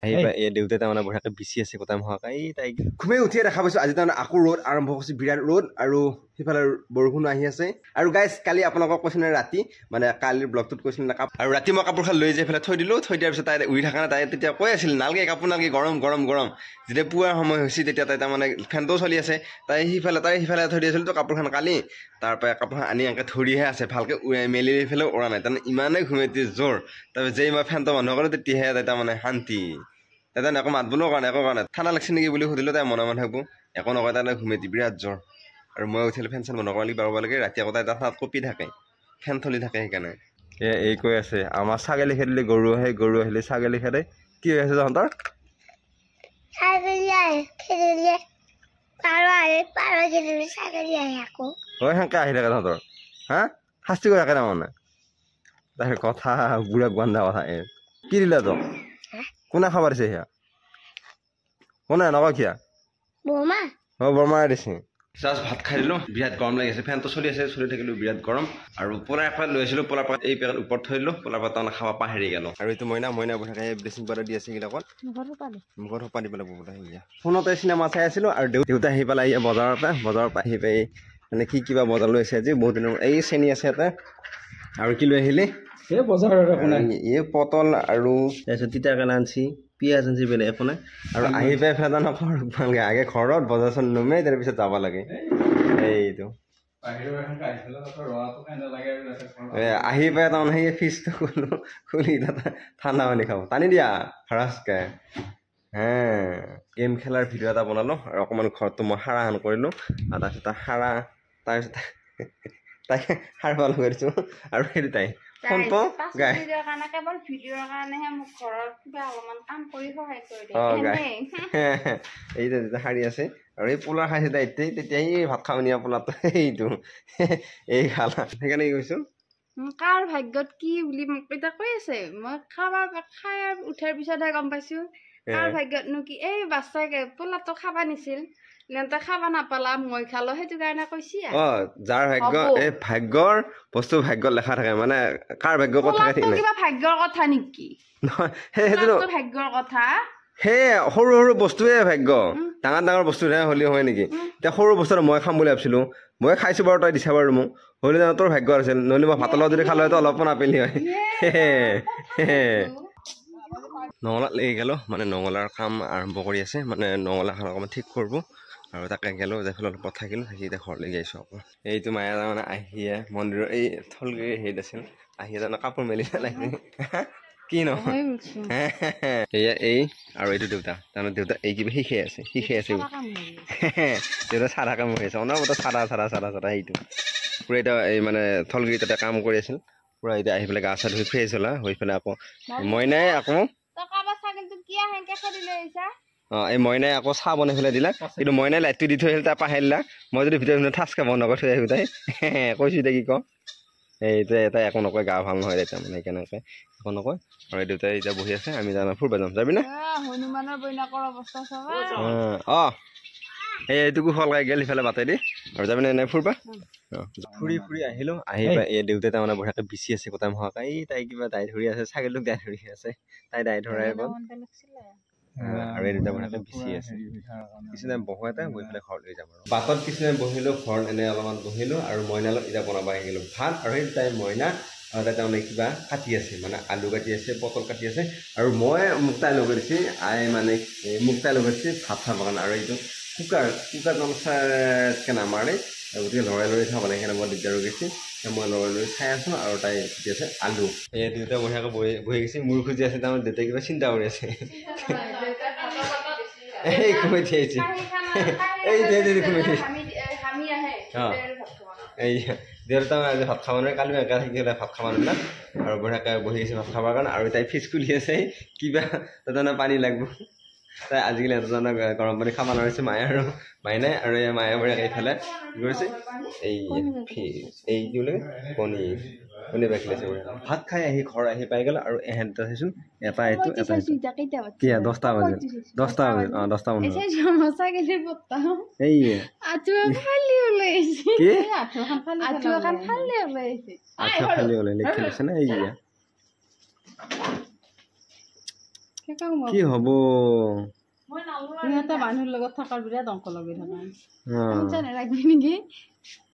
এই দেউতাই তাৰমানে বঢ়িয়াকৈ বিচি আছে গোটাই মহাকাই তাইক ঘুমাই উঠিয়ে দেখা পাইছোঁ আজি তাৰমানে আকৌ ৰ'দ আৰম্ভ কৰিছে বিৰাট ৰ'দ আৰু সিফালে বৰষুণ আহি আছে আৰু গাইজ কালি আপোনালোকক কৈছিল ৰাতি মানে কালিৰ ব্লগটোত কৈছিল না আৰু ৰাতি মই কাপোৰখন লৈ যাই পেলাই থৈ দিলোঁ থৈ দিয়াৰ পিছত তাই উৰি থকা নাই তাই তেতিয়া কৈ আছিল নালগে কাপোৰ নালগে গৰম গৰম গৰম যেতিয়া পুৱাৰ সময় হৈছে তেতিয়া তাই তাৰমানে ফেনটোও চলি আছে তাই সিফালে থৈ দিছিল তো কাপোৰখন কালি তাৰপৰা কাপোৰখন আনি এনেকৈ ধৰিহে আছে ভালকৈ মেলি পেলাই উৰা নাই তাৰমানে ইমানেই ঘুমাইতে জোৰ তাৰপিছত যেই মই ফেনটো বন্ধ কৰোঁ তেতিয়াহে তাই তাৰমানে শান্তি তাই একো মাত বোলো কাৰণে একো কাৰণে ঠাণ্ডা লাগছে নেকি বুলি সুধিলোঁ তাই মনে মনে থাকোঁ একো নকয় তাই ঘুমাইতে বিৰাট জোৰ আৰু মই উঠিলে ফেন চেন বন্ধ কৰালি বাৰব লাগে ৰাতি আকৌ তাই তাত কপি থাকে ফেন চলি থাকে সেইকাৰণে এই কৈ আছে আমাৰ ছাগলী খেদিলে গৰু আহে গৰু আহিলে ছাগলী খেদে কি হৈ আছে তহঁতৰ সেনেকৈ আহি থাকে তহঁতৰ হা শাস্তি কৰি থাকে তাৰমানে তাই কথা বুঢ়াক বান্ধা কথা কি দিলা তই কোনে খাব দিছে সেয়া কোনে নকয় কিয়া বৰমাই দিছে জাষ্ট ভাত খাই দিলোঁ বিৰাট গৰম লাগি আছে ফেনটো চলি থাকিলোঁ বিৰাট গৰম আৰু পোলাৰ এপাত লৈ আছিলোঁ পোলাৰ পাত এই পেকেট ওপৰত থৈ দিলোঁ পোলাৰ পাত তাৰমানে খাব পাহৰি গ'লোঁ আৰু এইটো মইনা বহি থাকে ব্লিচিং পাউডাৰ দি আছে এইবিলাকত মুখত সোপা দিব লাগিব বোলে সেয়া ফোনতে চিনেমা চাই আছিলোঁ আৰু দেউতা আহি পেলাই বজাৰৰ পৰা আহি পাই মানে কি কিবা বজাৰ লৈ আছে আজি বহুত দিনৰ এই চেনি আছে ইয়াতে আৰু কি লৈ আহিলে এই বজাৰৰ এই পটল আৰু তাৰপিছত তিতাকেৰেলা আনছি পিঁয়াজ আনছি বেলেগ একো নাই আৰু আহি পাই ফেদান ভালকৈ আগে ঘৰত বজাৰ চন নমাই তাৰপিছত যাব লাগে এইটো আহি পাই তাৰমানে সেই ফ্ৰিজটো খুলি তাত ঠাণ্ডা পানী খাব টানি দিয়া ফাৰাচকৈ গেম খেলাৰ ভিডিঅ' এটা বনালোঁ আৰু অকণমান ঘৰটো মই সাৰাহান কৰিলোঁ আৰু তাৰপিছত তাই সাৰবা লগাই দিছোঁ আৰু সেইটো তাই ফোনটো গাই এই যেতিয়া শাৰী আছে আৰু এই পোলাৰ খাইছে তাই তেতিয়া এই ভাত খাওঁ নিয়া পোলাটো এইটো এই খালা সেইকাৰণে কি কৈছোঁ কাৰ ভাগ্যত কি বুলি মোক এতিয়া কৈ আছে মই খাই উঠাৰ পিছতহে গম পাইছোঁ কাৰ ভাগ্যতনো কি এই বাচ্চাকে পোলাটো খাবা নিছিল খাবা নাপালা মই খালো সেইটো কাৰণে কৈছি যাৰ ভাগ্য এই ভাগ্যৰ বস্তু ভাগ্যত লেখা থাকে মানে কাৰ ভাগ্য ক'ত থাকে কিবা ভাগ্যৰ কথা নেকি ভাগ্যৰ কথা সেই সৰু সৰু বস্তুৱে ভাগ্য ডাঙৰ বস্তুহে হ'লে হয় নেকি এতিয়া সৰু বস্তুটো মই খাম বুলি ভাবিছিলোঁ মই খাইছোঁ বাৰু তই দিছা বাৰু মোক হ'লে জানো তোৰ ভাগ্য আছিল নহ'লে মই ভাতৰ লগত যদি খালোঁ হয়তো অলপো নাপালি হয় নঙলাত লাগি গ'লোঁ মানে নঙলাৰ কাম আৰম্ভ কৰি আছে মানে নঙলাখন অকণমান ঠিক কৰিব আৰু তাকে গ'লোঁ যাই পেলাই অলপ থাকিলোঁ থাকি এতিয়া ঘৰলৈ গৈছোঁ আকৌ এইটো মায়ে তাৰমানে আহিয়ে মন্দিৰৰ এই থলগুৰি হেৰিত আছিল আহি তাৰমানে কাপোৰ মেলি পেলাই কি নহয় এয়া এই আৰু এইটো দেউতা তাৰমানে দেউতা এই কিবা শিকাই আছে দেউতা চাৰা কাম হৈ আছে অনবৰতে চাৰা সেইটো পূৰা এতিয়া এই মানে থলগুৰি তাতে কাম কৰি আছিল পূৰা এতিয়া আহি পেলাই গা চা ধুই ফ্ৰেছ হ'লা হৈ পেলাই আকৌ মইনাই আকৌ এই মইনাই আকৌ চাহ বনাই পেলাই দিলা কিন্তু মইনাই লাইটটো দি থৈ আহিল তাৰ পৰা আহিলা মই যদি ভিতৰত ঠাচকৈ বন্ধ কৰি থৈ আহিব তাই কৈছোঁ এতিয়া কি কওঁ এইটো এটাই একো নকয় গা ভাল নহয় এতিয়া মানে সেইকাৰণে একো নকয় আৰু দেউতাই এতিয়া বহি আছে আমি যাম ফুৰিব যাম যাবি না এইটোকো ফল খাই গ'ল সিফালে বাটে দি আৰু যাবি নে ফুৰিবা ফুৰি আহিলোঁ আহি পাই এই দেউতাই তাৰমানে বঢ়িয়াকৈ বিচি আছে গোটাই মহাকাই তাই কিবা দাই ধৰি আছে ছাগলীটোক দাই ধৰি আছে তাই দাই ধৰাই গ'ল আৰু এই দুটা বঢ়িয়াকৈ বিচি আছে কিছুদিন বহুৱাতে বহি পেলাই ঘৰলৈ যাম আৰু বাটত কিছুদিন বহিলোঁ ঘৰত এনেই অলপমান বহিলোঁ আৰু মইনালত এতিয়া বনাব আহি গ'লোঁ ভাত আৰু সেই তাই মইনা আৰু তাই তাৰমানে কিবা কাটি আছে মানে আলু কাটি আছে পটল কাটি আছে আৰু মই মোক তাই লগাই দিছে মানে মোক তাই লগাই দিছে ভাত খাবৰ কাৰণে আৰু এইটো কুকাৰ তাৰমানে নামাৰে গতিকে লৰাই চাব লাগে সেইকাৰণে মই দিগদাৰ হৈ গৈছে মই লৰাই চাই আছোঁ আৰু তাই খুজি আছে আলু এই দেউতা বঢ়িয়াকৈ বহি গৈছে মোৰ খুজি আছে তাৰমানে দেউতাই কিবা চিন্তা কৰি আছে এই ঘুমাই থিয়াইছে এই ঘুমাই থিয়াইছে এই দেউতা আজি ভাত খাব নোৱাৰে কালি একা থাকি হ'লে ভাত খাব নোৱাৰিলা আৰু বঢ়িয়াকৈ বহি আছে ভাত খাবৰ কাৰণে আৰু তাই ফিজ খুলি আছে কিবা তাতে পানী লাগিব তাই আজিকালি এজনে গৰম পানী খাব নোৱাৰিছে মায়ে আৰু মাইনাই আৰু এই মায়ে বঢ়িয়াকৈ এইফালে কি কৰিছে এই কি বুলি কণী বাকি আছে ভাত খাই আহি ঘৰ আহি পাই গ'ল আৰু এহেঁত চাইচোন এটা এইটো এটা কি 10টা বাজে 10টা মানত এই খালি ওলাই লিখি লৈছে না এই কি হ'ব সিহঁতে মানুহৰ লগত থকাৰ বিৰাট অংক লগাই থকা অ ৰাখবি নেকি